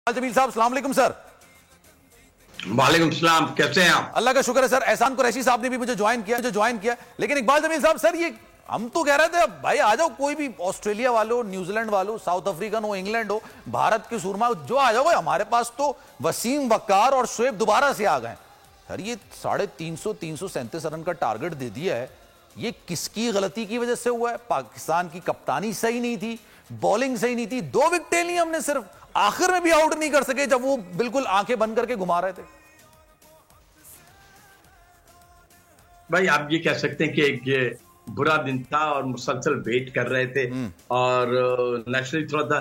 जमील साहब, अस्सलाम वालेकुम सर। वालेकुम सलाम, कैसे हैं आप? अल्लाह का शुक्र है सर। एहसान कुरैशी साहब ने भी मुझे ज्वाइन किया। लेकिन इकबाल जमील साहब सर, ये हम तो कह रहे थे भाई आ जाओ, कोई भी ऑस्ट्रेलिया वालों, न्यूजीलैंड वालों, साउथ अफ्रीकन हो, इंग्लैंड हो, भारत के सूरमा जो आ जाओ भाई, हमारे पास तो वसीम वक्कार और शोएब दोबारा से आ गए। सर ये 337 रन का टारगेट दे दिया है, ये किसकी गलती की वजह से हुआ है? पाकिस्तान की कप्तानी सही नहीं थी, बॉलिंग सही नहीं थी, 2 विकेटें ली हमने, सिर्फ आखिर में भी आउट नहीं कर सके जब वो बिल्कुल आंखें बंद करके घुमा रहे थे। भाई आप ये कह सकते हैं कि ये बुरा दिन था और मुसलसल वेट कर रहे थे और नेचुरली थोड़ा सा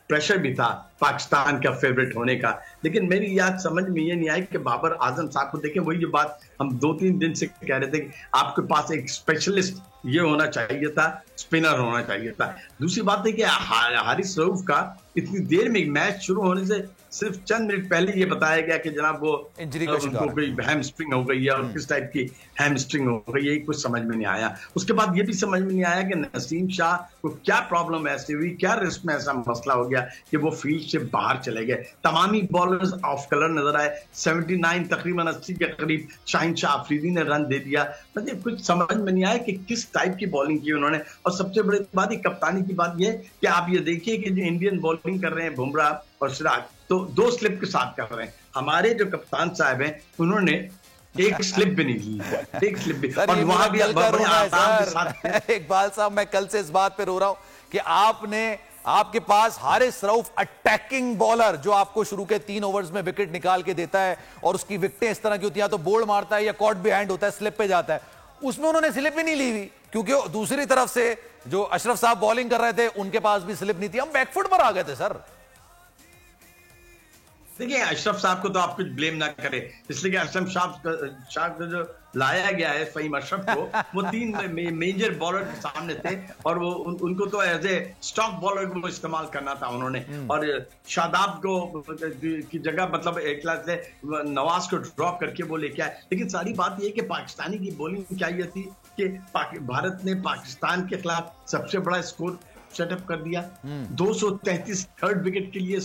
प्रेशर भी था पाकिस्तान का फेवरेट होने का। लेकिन मेरी याद समझ में ये नहीं आई कि बाबर आजम साहब को देखें, वही जो बात हम 2-3 दिन से कह रहे थे कि आपके पास एक स्पेशलिस्ट ये होना चाहिए था, स्पिनर होना चाहिए था। दूसरी बात है कि हारिस रऊफ का इतनी देर में मैच शुरू होने से सिर्फ चंद मिनट पहले ये बताया गया कि जनाब वो उनको कोई हैमस्ट्रिंग हो गई है और किस टाइप की हैमस्ट्रिंग हो गई, यही कुछ समझ में नहीं आया। उसके बाद ये भी समझ में नहीं आया कि नसीम शाह को क्या प्रॉब्लम ऐसी हुई, क्या रिस्क में ऐसा मसला हो गया कि वो फील्ड से बाहर चले गए। तमाम ही बॉलर्स ऑफ कलर नजर आए। 79 तकरीबन 80 के करीब शाहिन शाह अफरीदी ने रन दे दिया। मतलब कुछ समझ में नहीं आया कि किस टाइप की बॉलिंग की उन्होंने। और सबसे बड़ी बात कप्तानी की बात यह कि आप ये देखिए कि जो इंडियन बॉलिंग कर रहे हैं बुमराह और सिराज, तो 2 स्लिप के साथ कर रहे हैं। हमारे जो कप्तान साहब हैं उन्होंने एक स्लिप भी नहीं ली, एक स्लिप भी। और वहां भी इकबाल साहब, मैं कल से इस बात पे रो रहा हूं कि आपके पास हारिस रऊफ अटैकिंग बॉलर जो आपको शुरू के 3 ओवर्स में विकेट निकाल के देता है और उसकी विकेटें इस तरह की होती हैं, तो बोल्ड मारता है या कॉट बिहाइंड होता है, स्लिप पे जाता है, उसमें उन्होंने स्लिप ही नहीं ली हुई, क्योंकि दूसरी तरफ से जो अशरफ साहब बॉलिंग कर रहे थे उनके पास भी स्लिप नहीं थी। हम बैकफुट पर आ गए थे सर। देखिए अशरफ साहब को तो आप कुछ ब्लेम ना करें, इसलिए कि अशरफ शाह को जो लाया गया है फहीम अशरफ को, वो 3 मेजर बॉलर के सामने थे और वो उनको तो एज ए स्टॉक बॉलर को इस्तेमाल करना था उन्होंने। और शादाब को की जगह मतलब एक क्लास से नवाज को ड्रॉप करके वो लेके आए। लेकिन सारी बात ये कि पाकिस्तानी की बॉलिंग क्या ये थी कि भारत ने पाकिस्तान के खिलाफ सबसे बड़ा स्कोर सेटअप कर दिया। 233 थर्ड विकेट के लिए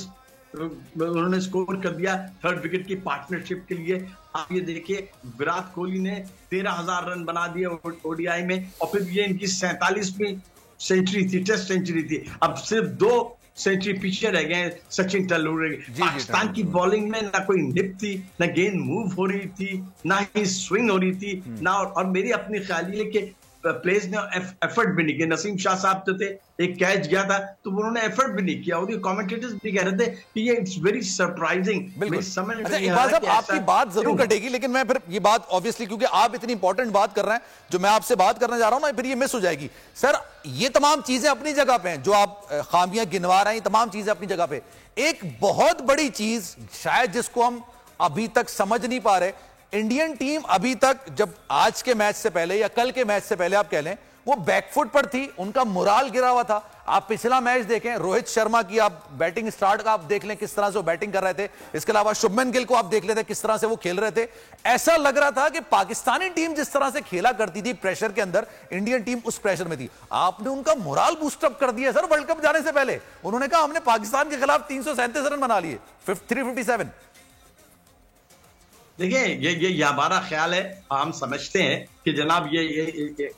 उन्होंने स्कोर कर दिया, थर्ड विकेट की पार्टनरशिप के लिए। आप ये देखिए विराट कोहली ने 13,000 रन बना दिए ओडीआई में, और फिर ये इनकी 47वीं सेंचुरी थी, टेस्ट सेंचुरी थी। अब सिर्फ 2 सेंचुरी पीछे रह गए सचिन तेंदुलकर। पाकिस्तान की बॉलिंग में ना कोई निप थी, ना गेंद मूव हो रही थी, ना ही स्विंग हो रही थी, ना। और मेरी अपनी ख्याल है कि प्लेयर्स ने एफर्ट भी नहीं किया। नसीम शाह साहब तो थे, एक कैच गया था तो उन्होंने एफर्ट भी नहीं किया, और ये कमेंटेटर्स भी कह रहे थे कि ये इट्स वेरी सरप्राइजिंग। समझ इकबाल साहब आपकी बात जरूर कटेगी, लेकिन मैं फिर ये बात ऑब्वियसली, क्योंकि आप इतनी इंपॉर्टेंट बात कर रहे हैं जो मैं आपसे बात करने जा रहा हूं ना, फिर ये मिस हो जाएगी। सर ये तमाम चीजें अपनी जगह पे हैं, जो आप खामियां गिनवा रहे हैं, तमाम चीजें अपनी जगह पे। एक बहुत बड़ी चीज शायद जिसको हम अभी तक समझ नहीं पा रहे, इंडियन टीम अभी तक, जब आज के मैच से पहले या कल के मैच से पहले आप कह लें, वो बैकफुट पर थी, उनका मोराल गिरा हुआ था। आप पिछला मैच देखें, रोहित शर्मा की आप बैटिंग स्टार्ट का आप देख लें किस तरह से वो बैटिंग कर रहे थे, इसके अलावा शुभमन गिल को आप देख लेते किस तरह से वो खेल रहे थे। ऐसा लग रहा था कि पाकिस्तानी टीम जिस तरह से खेला करती थी प्रेशर के अंदर, इंडियन टीम उस प्रेशर में थी। आपने उनका मोराल बूस्टअप कर दिया सर। वर्ल्ड कप जाने से पहले उन्होंने कहा हमने पाकिस्तान के खिलाफ 337 रन बना लिए, 357। देखिए ये हमारा ख्याल है, हम समझते हैं कि जनाब ये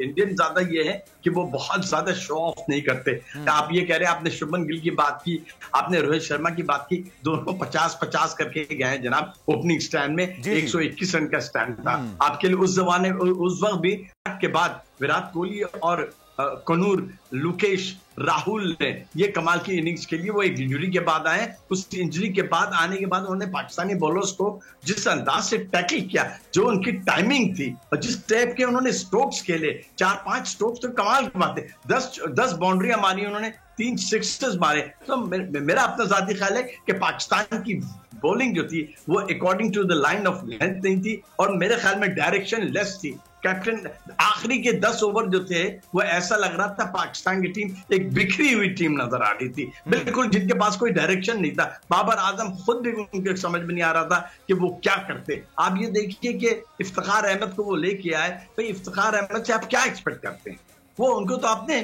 इंडियन ज्यादा ये है कि वो बहुत ज्यादा शो ऑफ नहीं करते। आप ये कह रहे हैं, आपने शुभमन गिल की बात की, आपने रोहित शर्मा की बात की, दोनों 50-50 करके गए हैं जनाब ओपनिंग स्टैंड में। 121 रन का स्टैंड था आपके लिए उस जमाने, उस वक्त भी। के बाद विराट कोहली और कनूर, लुकेश, राहुल ने ये कमाल की इनिंग्स के लिए वो एक इंजरी के बाद आए। उस इंजरी के बाद आने के बाद उन्होंने पाकिस्तानी बॉलर्स को जिस अंदाज से टैकल किया, जो उनकी टाइमिंग थी और जिस टाइप के उन्होंने स्ट्रोक्स खेले, 4-5 स्ट्रोक्स तो कमाल की बात है। 10 बाउंड्रियां मारी उन्होंने, 3 सिक्सेस मारे। तो मेरा अपना जाती ख्याल है कि पाकिस्तान की बॉलिंग जो थी वो according to the line of length नहीं थी, और मेरे ख्याल में डायरेक्शन लेस थी। कैप्टन आखिरी के 10 ओवर जो थे वो ऐसा लग रहा था पाकिस्तान की टीम एक बिखरी हुई टीम नजर आ रही थी, बिल्कुल जिनके पास कोई डायरेक्शन नहीं था। बाबर आजम खुद भी उनके समझ में नहीं आ रहा था कि वो क्या करते। आप ये देखिए कि इफ्तिखार अहमद को वो लेके आए, भाई इफ्तिखार अहमद से आप क्या एक्सपेक्ट करते हैं? वो उनको तो आपने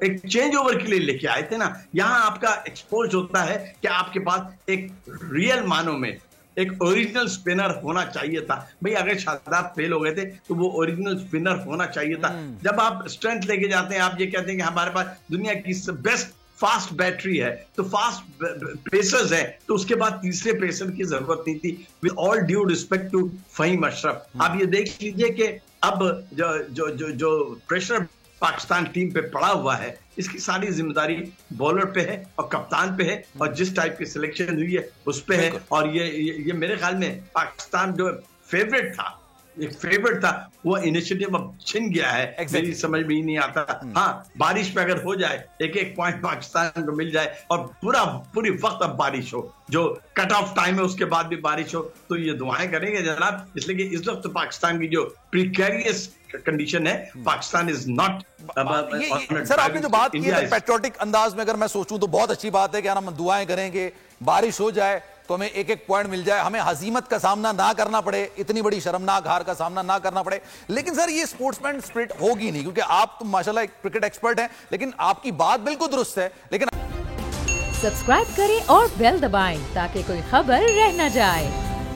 एक चेंज ओवर के लिए लेके आए थे ना। यहाँ आपका एक्सपोज होता है कि आपके पास एक रियल मानो में एक ओरिजिनल स्पिनर होना चाहिए था। भाई अगर शादाब फेल हो गए थे तो वो ओरिजिनल स्पिनर होना चाहिए था। जब आप स्ट्रेंथ लेके जाते हैं, आप ये कहते हैं कि हमारे पास दुनिया की बेस्ट फास्ट बैटरी है, तो फास्ट पेसर्स है, तो उसके बाद तीसरे पेसर की जरूरत नहीं थी। With all due respect to Faheem Ashraf, आप ये देख लीजिए कि अब जो प्रेशर पाकिस्तान टीम पे पड़ा हुआ है, इसकी सारी जिम्मेदारी बॉलर पे है और कप्तान पे है, और जिस टाइप की सिलेक्शन हुई है उस पे है। और ये मेरे ख्याल में पाकिस्तान जो फेवरेट था, एक फेवरेट था, वो इनिशिएटिव अब छिन गया है। मेरी समझ में ही नहीं आता। हाँ, बारिश पे अगर हो जाए, एक पॉइंट पाकिस्तान को मिल जाए और पूरी वक्त अब बारिश हो, जो कट ऑफ टाइम है उसके बाद भी बारिश हो, तो ये दुआएं करेंगे जनाब। इसलिए कि इस वक्त पाकिस्तान की जो प्रिकेरियस कंडीशन है, पाकिस्तान इज नॉट। सर आपने जो बात की है पैट्रियोटिक अंदाज में अगर मैं सोचूं तो बहुत अच्छी बात है कि हम दुआएं करेंगे, बारिश हो जाए तो हमें एक पॉइंट मिल जाए, हमें हजीमत का सामना ना करना पड़े, इतनी बड़ी शर्मनाक हार का सामना ना करना पड़े। लेकिन सर ये स्पोर्ट्समैन स्पिरिट होगी नहीं, क्योंकि आप तो माशाल्लाह एक क्रिकेट एक्सपर्ट हैं, लेकिन आपकी बात बिल्कुल दुरुस्त है। लेकिन सब्सक्राइब करें और बेल दबाएं ताकि कोई खबर रह न जाए।